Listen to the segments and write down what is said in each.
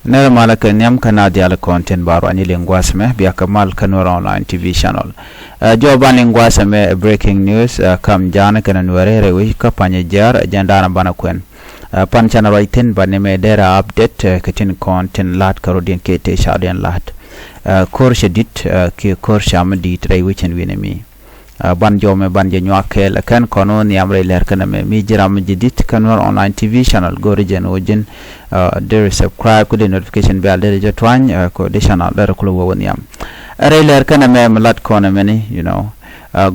Nera malaka nyam kana diala content baro ani lingwasme biya kamal kanur online TV channel. Joban lingwasme breaking news kam jana kana nuääri rewi ka panyijiar jandana bana kwen. Pan channel waitin banime dera update kitin content lat karodien kete shadian lat. Korsha dit ki korsha amdit rewi chen winemi. Ban jome ban jenwa kel kan kono ni amre ler kana me mi jiram jidit kanur online TV channel gorigen ojin there subscribe ko the notification bell there je twan ko de channel der ko woni am are ler kana me lat kono meni you know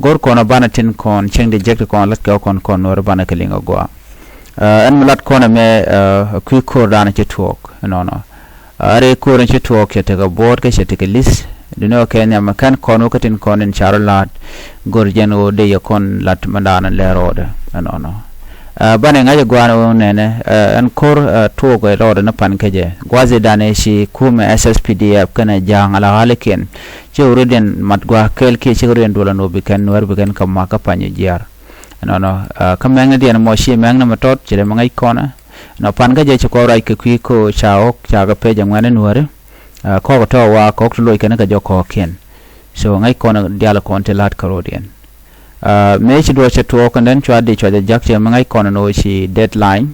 gor kono banatin kon cheng de jek kon lat ko kon nor bana kelinga go an lat kono me ku ko dana che talk no are ko ren che talk che ga board ke che ke list dino kenya makan kono katin konen charlat gorjen o de yakon lat mandana lerode no bane ngaje gwano nene an kor to go rode na pan keje gwaze dane shi kuma SSPDF kana jang ala haliken chewruden matgwa kel ke chewruden dolano bikan nuer bikan kamma ka panyijiar no kamanga dian mo shi mangna matot chire mangai kona no pan keje chko rai ke ko chaok chaga pe jamane nuer ko to wa ko to loy kana ka joko ken so ngai kono diala konte lat karodian me chi do che to ko den chwa de chwa jak che ngai kono no chi deadline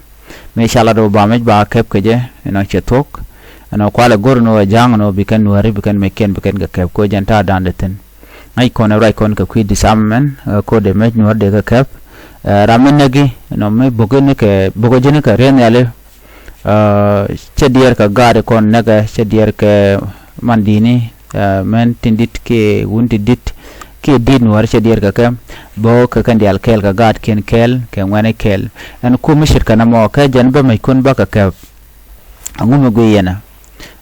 me shala do ba me ba kep ke je no che tok no kwala gor no jang no bikan nuari bikan meken bikan ga kep ko janta dandeten ngai kono rai kon ka kwi disammen ko de me nuar de ka kep ramen nagi no me bogene ke bogojene ka ren yale chedier ka gare kon naga chedier ke mandini men tindit ke wundi dit ke din war chedier ka bo ka kan dial kel ka gad ken kel ke ngwane kel an ku mishir kana mo ka jan ba mai kun ba ka angume go yena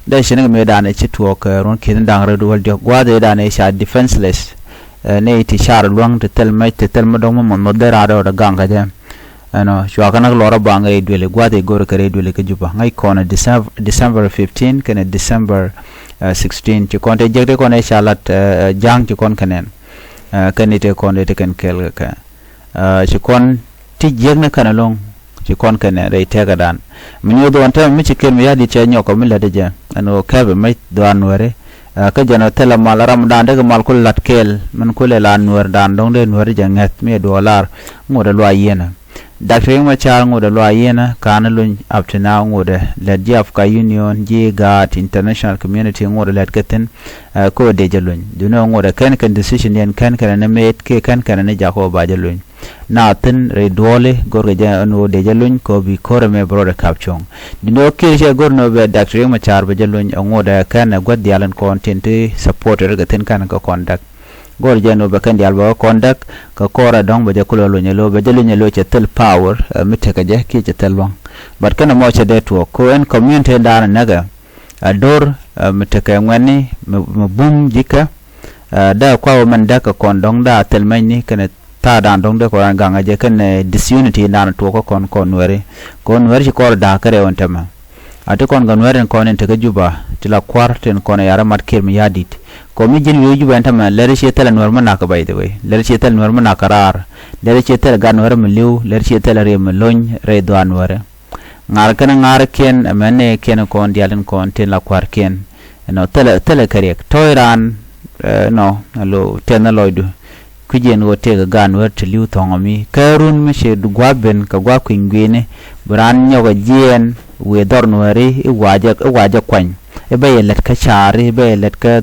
da shine me da ne chitwo ka ron ken dang re do wal de gwade da ne sha defenseless ne ti char luang te tel mai te tel mo dong mo modera do da ganga de ano shwa kana lora banga e dwele gwade gor kare dwele ke juba ngai kona December 15 kana December 16 ci konte jegde kone shalat jang ci kon kanen kanite konde te kan kel ka ci kon ti jegne kana long ci kon kanen re tega dan minyo do anta mi ci kel mi yadi ci nyoko mi lade je ano kabe mai do anware ka jana tela mal ramadan daga mal kul lat kel man kul la anwar dan dong de anwar jangat mi $1 ngoda lo ayena Dr. Machar ngoda lo ayena kana lun up to now ngoda led Africa Union gat international community ngoda led katen ko de jalun duno ngoda kan decision yen kan na met ke kan ne jako ba jalun na tin re dole gorga ja no de jalun ko bi kore me broda capchong duno ke je gorno be Dr. Machar ba jalun ngoda kan god dialan content supporter gaten kan ko conduct gor jeno be kan dial ba conduct ka kora dong ba jakulo lo nyelo be jelo nyelo chetel power miteka je ki chetel long but kana mo che de to ko en community dana naga ador miteka ngwani mabum jika da kwa man da ka kondong da tel mani kana ta dan dong de ko ganga je kan disunity dana to ko kon nueri ko da kare on tema ate kon ganweren kon en tega juba tila kwarten kon yara mat kirmi yadit ko mi jin wi juba entama lere chetel nuer mana ka by the way lere chetel nuer mana karar lere chetel ganwer miliu lere chetel re melon re do anware ngar kana ngar ken amane ken kon dialen kon tin la kwar ken no tele karek toiran no lo tenaloidu kujen wo tega ganwer tiliu tongomi karun mi she du gwaben ka gwa kwingwene bran nyoga jien we dor nueri waja kwany e be let ka chari be let ka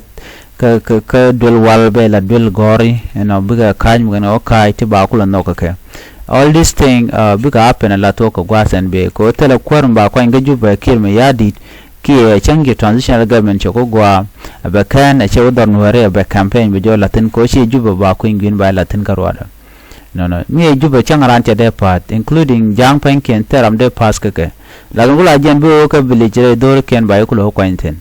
dul wal be la dul gori no biga kany ngano kai ti ba kula no ka all this thing biga happen a lot ko gwasen be ko tele kwar ba kwany ga juba kirme yadi ki changi transitional government ko gwa ba kan a che dor nueri be campaign be jo latin ko shi juba ba ko ingin ba latin karwada no mi juba changaran te de part including jang penken teram de pas ke lagula jambu ka village dor ken ba ko kwenten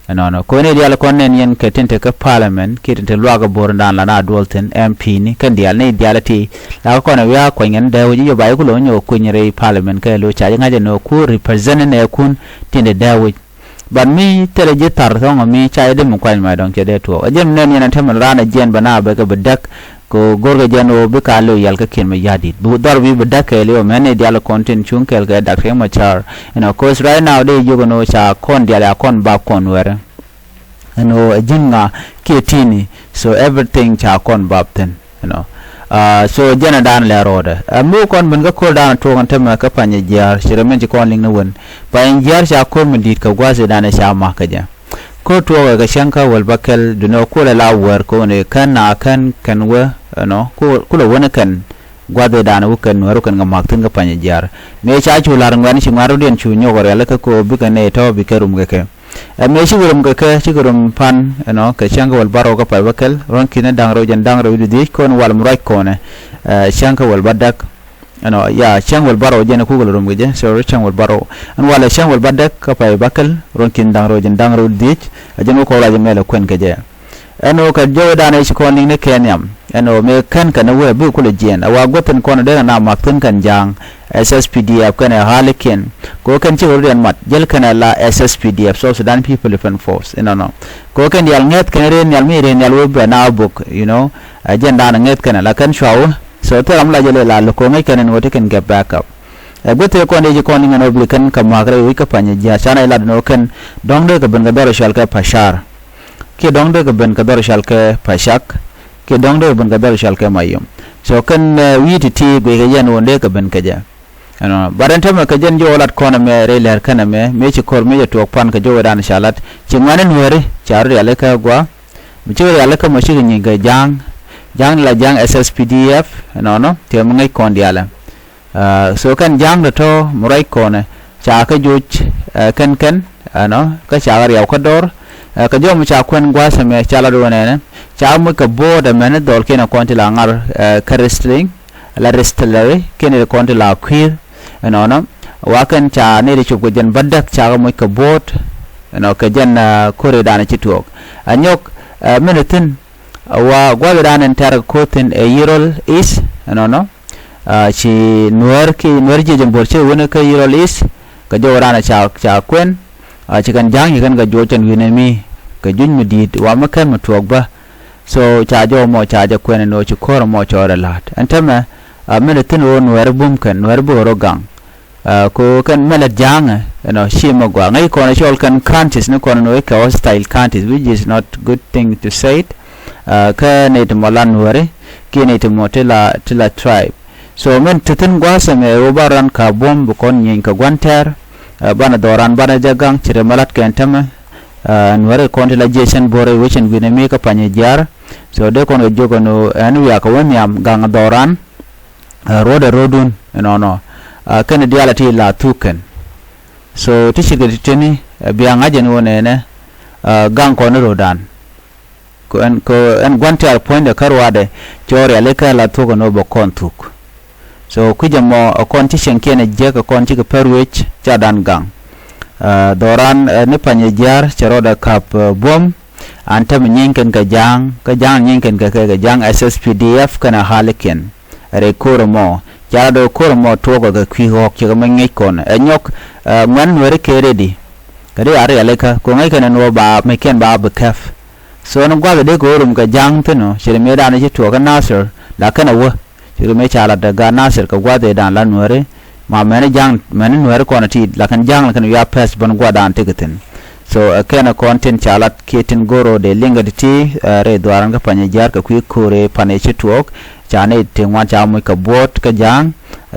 no ko ne dial kon nen yen ke tente ka parliament ke tente luaga borndan la na dolten MP ni kan dial ne dialati la ko na ya ko ngen da wuji ba ko nyo ko nyere parliament ka lo cha nga no ku represent ne kun tende da wuji ban mi tere je tar thong mi chai de mo kwal mai dong che de to ajem nen yana tem rana jen bana be ka bedak ko gorga jeno be ka lo yal ka ken ma yadi bu dar bi bedak ke le mane dial content chung kel ga dak ma char and of course right now de you know cha kon dial kon ba kon were no jinga ketini so everything cha kon bapten you know so jana dan le roda mu kon ben ga ko dan to kan tema ka panyijiar shiramen ji kon ling na won panyijiar cha ko medit ka gwaze dan sha ma ka ja ko to ga shanka wal bakal duno ko la war ko ne kan na kan we no ko kula wona kan gwaze dan wu kan waru kan ga maktun ga panyijiar me cha chu lar ngwan shi ngaru den chu nyo gore la ka ko bi ka ne to bi ka rum ga ke me shi gurum ga ke shi gurum pan no ka shanka wal baro ga pa bakal ron kina dang ro jan dang ro di kon wal murai ko ne shanka wal badak no ya shang wal baro jan ku gurum ga so shang wal baro an wala shang wal badak ka pa bakal ron kin dang ro jan dang ro di jan ko la jan mele kwen ga je ano ka jo da ne shi kon ne kenyam ano me kan kana we bu kula jen awa goten kon de na maktun kan jang SSPDF kana halikin ko kan ci wurden mat jel kana la SSPDF so Sudan People Defense Force no ko kan yal nget kana ren yal mi ren yal wo na book you know agenda na nget kana la kan shaw so to am la jele la ko ngai kana no te kan get back up gote ko ne ji ko ni ngano bi kan kam magre wi ka panya ja sana ila no kan dong de ka ben ga daro shal ka pashar ke dong de ka ben ka daro shal ka pashak ke dong de ben ga daro shal ka mayum so kan wi ti gwe ga yan wonde ka ben ka ja ano baranta me ka jen jo lat kona me reler kana me ci kor me to pan ka jo dan shalat ci ngane nuere char yale ka gwa mi ci yale ka mo ci ni ga jang la jang SSPDF no te mo ngai kon diala so kan jang to murai kone cha ka juch kan ano ka cha ya ka dor ka jo mo cha kwen gwa sa me chala do ne cha mo ka boda me ne dol kena kon ti la ngar ka wrestling la wrestler kene kon ti la queer no wakan cha ne ri chugo jen badak cha mo ka bot no ka jen kore dana ci tok anyok minutin wa gwa dana tar kotin e yirol is no ci nuer je jambor che wona ka yirol is ka jo dana cha kwen ci kan jang kan ga jo chen wine mi ka jun mi dit wa makan mo tok ba so cha jo mo cha ja kwen no ci kor mo chora lat antama minutin wo nuer bum kan nuer bo rogang ko kan mala jang no shima gwa ngai ko na shol kan counties ne ko no ka hostile counties which is not good thing to say it ka ne to malan wore ki ne to motela tila tribe so men tutun gwa sa me obaran ka bom bu kon nyin ka gwanter bana doran bana jagang chire malat kan tama nware kon tila jason bore wechen bine me ka panyijiar so de kon jogo no anu ya ka wemi am gang doran rodun no kan dialati la tuken so tishige tini bianga jen wone ne gang ko no rodan ko en gwantar point de karwade jore aleka la tuko no bo kontuk so kujamo kontishen kene je ka konti ka perwich chadan gang doran ne panyijiar charoda kap bom antem nyinken ka jang nyinken ka jang SSPDF kana haliken re koromo jado kormo togo ga kwi hok ci ma ngi kon nyok man were keredi kadi are aleka ko ngai kana no ba me ken ba ba kaf so no gwa de ko rum ga jang teno shire me da ne ci to ga nasir la kana wo shire me chala da ga nasir ka gwa de dan la nuere ma mene jang mene nuere ko na ti la kan jang la kan ya pass ban gwa dan tigatin so kana content chalat ketin goro de linga de ti re dwaran ga panyijiar ka kwi kore pane ci tuok chane tengwa chamu ka bot ka jang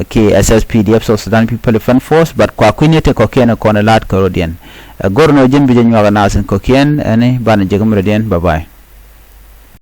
ki SSPDF so Sudan People Defense Force but kwa kwinete ko kena kona lat korodian gorno jin bijen nyaga nasen ko kien ani bana jegum rodien bye bye